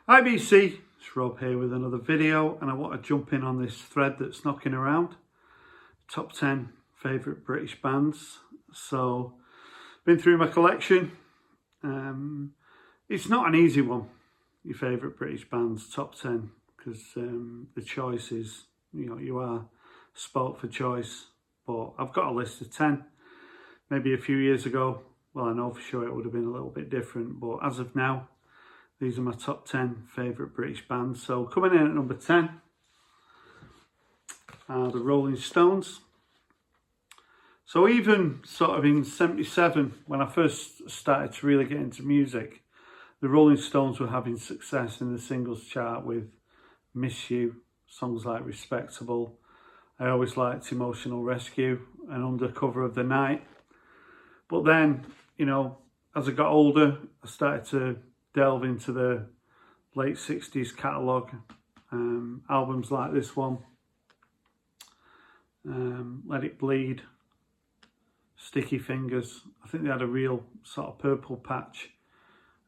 Hi BC, it's Rob here with another video, and I want to jump in on this thread that's knocking around. Top 10 favourite British bands. So, been through my collection. It's not an easy one, your favourite British bands, top 10, because the choice is, you are spoilt for choice. But I've got a list of 10. Maybe a few years ago, well, I know for sure it would have been a little bit different, but as of now, these are my top 10 favourite British bands. So coming in at number 10 are the Rolling Stones. So even sort of in 77, when I first started to really get into music, the Rolling Stones were having success in the singles chart with Miss You, songs like Respectable. I always liked Emotional Rescue and Under Cover of the Night. But then, as I got older, I started to delve into the late 60s catalogue, albums like this one, Let It Bleed, Sticky Fingers. I think they had a real sort of purple patch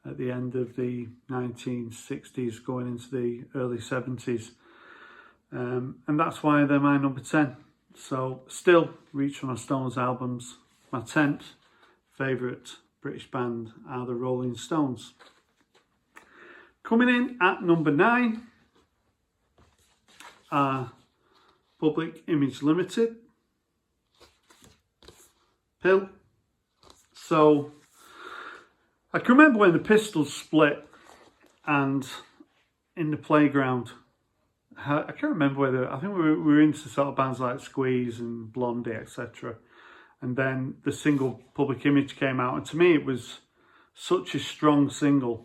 at the end of the 1960s going into the early 70s, and that's why they're my number 10. So still Reach for My Stones albums. My 10th favourite British band are the Rolling Stones. Coming in at number 9 are Public Image Limited, Pill. So I can remember when the Pistols split, and in the playground, I can't remember whether, I think we were into sort of bands like Squeeze and Blondie, etc. And then the single Public Image came out, and to me it was such a strong single.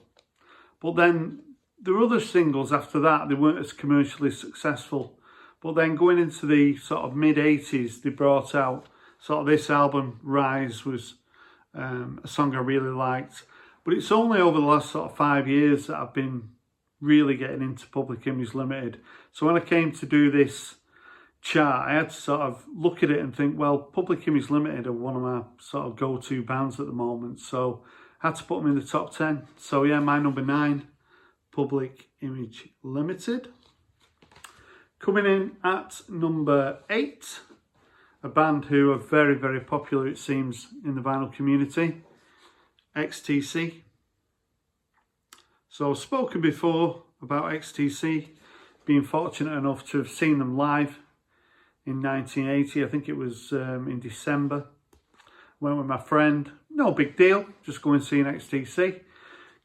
But then there were other singles after that, they weren't as commercially successful. But then going into the sort of mid-80s, they brought out sort of this album, Rise, was a song I really liked. But it's only over the last sort of 5 years that I've been really getting into Public Image Limited. So when I came to do this chart, I had to sort of look at it and think, well, Public Image Limited are one of my sort of go-to bands at the moment. So I had to put them in the top 10. So yeah, my number 9, Public Image Limited. Coming in at number 8, a band who are very, very popular, it seems, in the vinyl community, XTC. So I've spoken before about XTC, being fortunate enough to have seen them live in 1980. I think it was in December. Went with my friend, no big deal, just going and seeing XTC.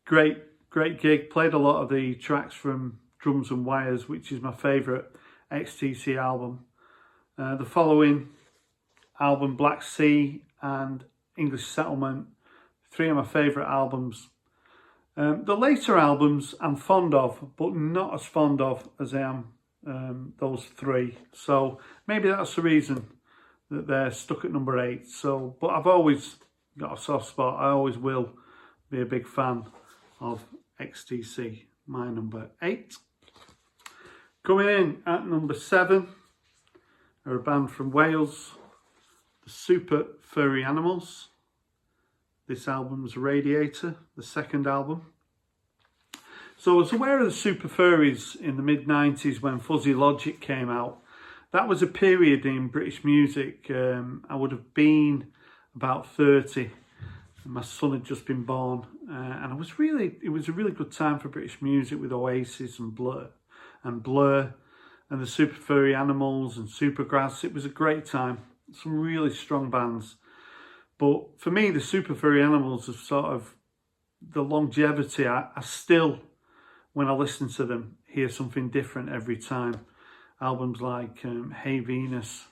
Great gig. Played a lot of the tracks from Drums and Wires, which is my favourite XTC album. The following album, Black Sea and English Settlement, 3 of my favourite albums. The later albums I'm fond of, but not as fond of as I am those 3. So maybe that's the reason that they're stuck at number 8. So, but I've always got a soft spot. I always will be a big fan of XTC. My number 8. Coming in at number 7 are a band from Wales, the Super Furry Animals. This album's Radiator, the second album. So I was aware of the Super Furries in the mid-90s when Fuzzy Logic came out. That was a period in British music. I would have been about 30. My son had just been born. And it was a really good time for British music with Oasis and Blur and the Super Furry Animals and Supergrass. It was a great time. Some really strong bands. But for me, the Super Furry Animals are sort of the longevity. I still, when I listen to them, hear something different every time. Albums like Hey Venus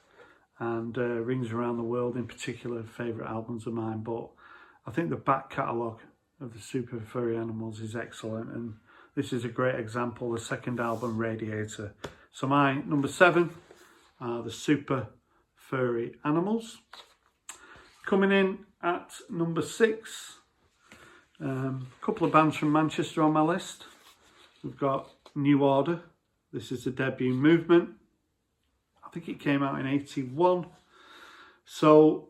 and Rings Around the World in particular, favourite albums of mine. But I think the back catalogue of the Super Furry Animals is excellent. And this is a great example, the second album, Radiator. So my number 7 are the Super Furry Animals. Coming in at number 6, a couple of bands from Manchester on my list. We've got New Order. This is the debut movement. I think it came out in 81. So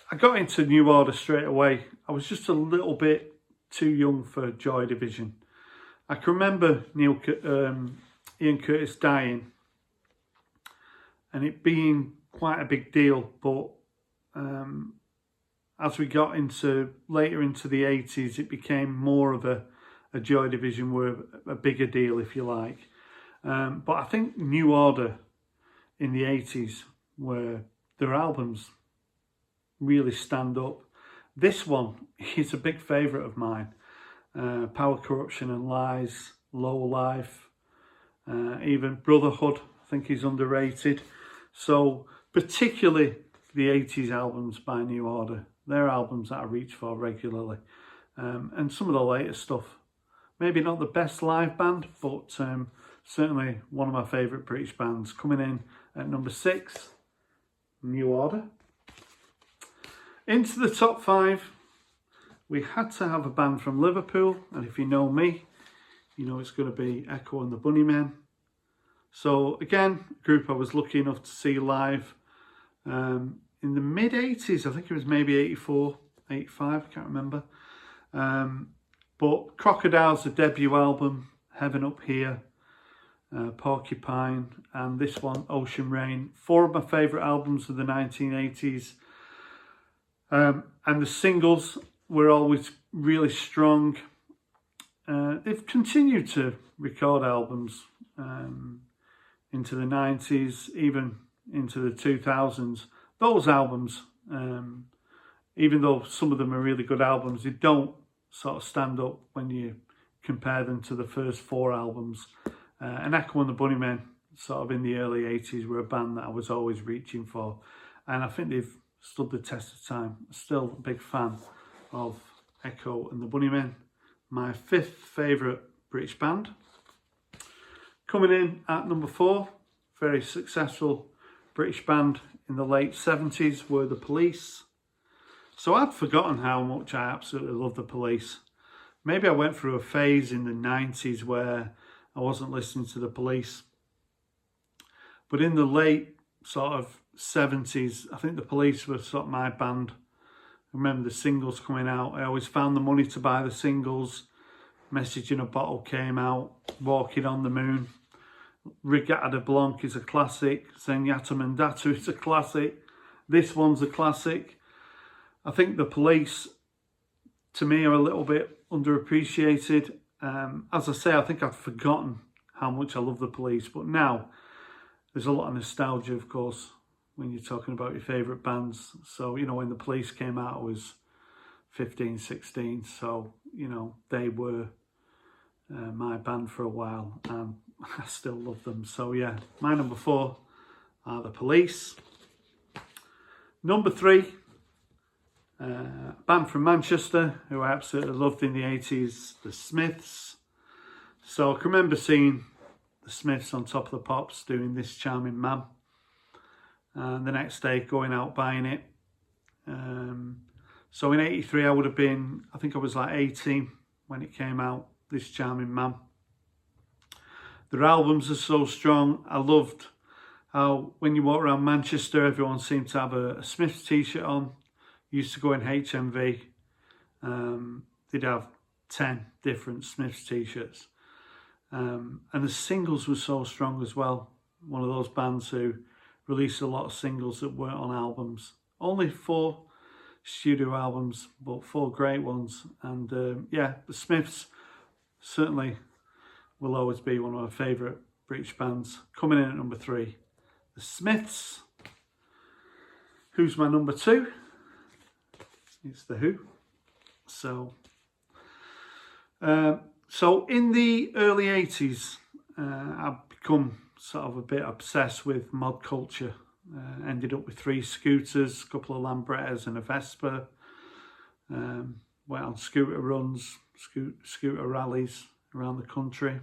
I got into New Order straight away. I was just a little bit too young for Joy Division. I can remember Ian Curtis dying and it being quite a big deal, but as we got later into the 80s, it became more of a Joy Division, were a bigger deal, if you like. But I think New Order in the 80s, where their albums really stand up. This one is a big favourite of mine. Power, Corruption and Lies, Low Life, even Brotherhood, I think is underrated. So particularly the 80s albums by New Order. They're albums that I reach for regularly. And some of the later stuff, maybe not the best live band, but certainly one of my favourite British bands. Coming in at number 6, New Order. Into the top 5, we had to have a band from Liverpool, and if you know me, you know it's going to be Echo and the Bunnymen. So again, a group I was lucky enough to see live in the mid-80s. I think it was maybe 84, 85, I can't remember. But Crocodile's the debut album, Heaven Up Here, Porcupine, and this one, Ocean Rain. 4 of my favourite albums of the 1980s. And the singles were always really strong. They've continued to record albums into the 90s, even into the 2000s. Those albums, even though some of them are really good albums, they don't sort of stand up when you compare them to the first 4 albums. And Echo and the Bunnymen, sort of in the early 80s, were a band that I was always reaching for. And I think they've stood the test of time. Still a big fan of Echo and the Bunnymen. My 5th favourite British band. Coming in at number 4, very successful British band in the late 70s were The Police. So I'd forgotten how much I absolutely love The Police. Maybe I went through a phase in the 90s where I wasn't listening to The Police. But in the late sort of 70s, I think The Police were sort of my band. I remember the singles coming out. I always found the money to buy the singles. Message in a Bottle came out. Walking on the Moon. Regatta de Blanc is a classic. Zenyatta Mandatu is a classic. This one's a classic. I think The Police, to me, are a little bit underappreciated. As I say, I think I've forgotten how much I love The Police. But now, there's a lot of nostalgia, of course, when you're talking about your favourite bands. So, you know, when The Police came out, I was 15, 16. So, you know, they were my band for a while. And I still love them. So, yeah, my number 4 are The Police. Number 3, a band from Manchester who I absolutely loved in the 80s, The Smiths. So I can remember seeing The Smiths on Top of the Pops doing This Charming Man. And the next day going out buying it. So in 83 I would have been, I think I was like 18 when it came out, This Charming Man. Their albums are so strong. I loved how when you walk around Manchester, everyone seemed to have a Smiths t-shirt on. Used to go in HMV. They'd have 10 different Smiths t-shirts. And the singles were so strong as well. One of those bands who released a lot of singles that weren't on albums. Only 4 studio albums, but 4 great ones. And yeah, the Smiths certainly will always be one of my favourite British bands. Coming in at number 3, The Smiths. Who's my number 2? It's The Who. So in the early 80s, I've become sort of a bit obsessed with mod culture. Ended up with 3 scooters, a couple of Lambrettas and a Vespa. Went on scooter runs, scooter rallies around the country.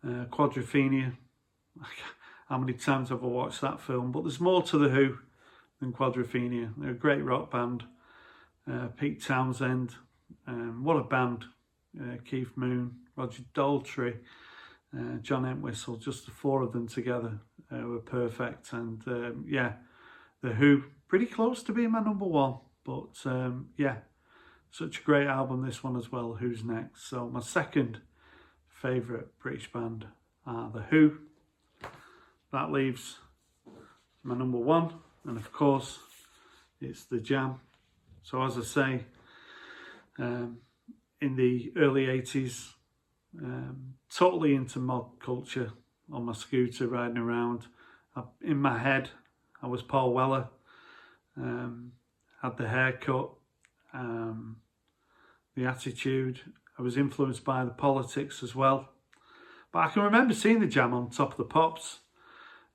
Quadrophenia. How many times have I watched that film? But there's more to The Who than Quadrophenia. They're a great rock band. Pete Townsend. What a band. Keith Moon, Roger Daltrey, John Entwistle, just the 4 of them together were perfect. And yeah, The Who, pretty close to being my number 1. But yeah, Such a great album, this one as well, Who's Next. So my second favourite British band are The Who. That leaves my number one, and of course it's The Jam. So as I say, in the early 80s, totally into mod culture on my scooter riding around. In my head I was Paul Weller, had the haircut, the attitude. I was influenced by the politics as well. But I can remember seeing the Jam on Top of the Pops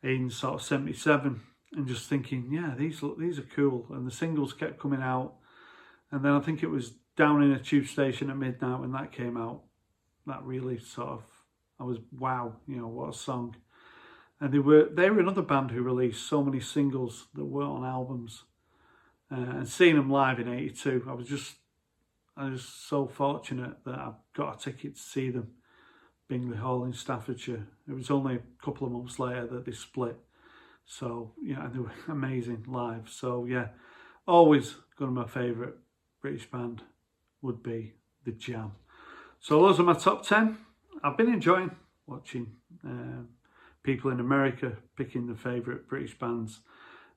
in sort of 77 and just thinking, yeah, these are cool. And the singles kept coming out. And then I think it was Down in a Tube Station at Midnight when that came out. That really sort of, I was, wow, you know, what a song. And they were another band who released so many singles that weren't on albums. And seeing them live in 82, I was so fortunate that I got a ticket to see them, Bingley Hall in Staffordshire. It was only a couple of months later that they split. So, yeah, they were amazing live. So, yeah, always one of my favourite British band would be The Jam. So those are my top 10. I've been enjoying watching people in America picking the favourite British bands.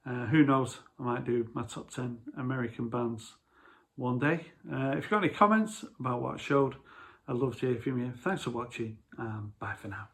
Who knows, I might do my top 10 American bands one day. If you've got any comments about what I showed, I'd love to hear from you. Thanks for watching, and bye for now.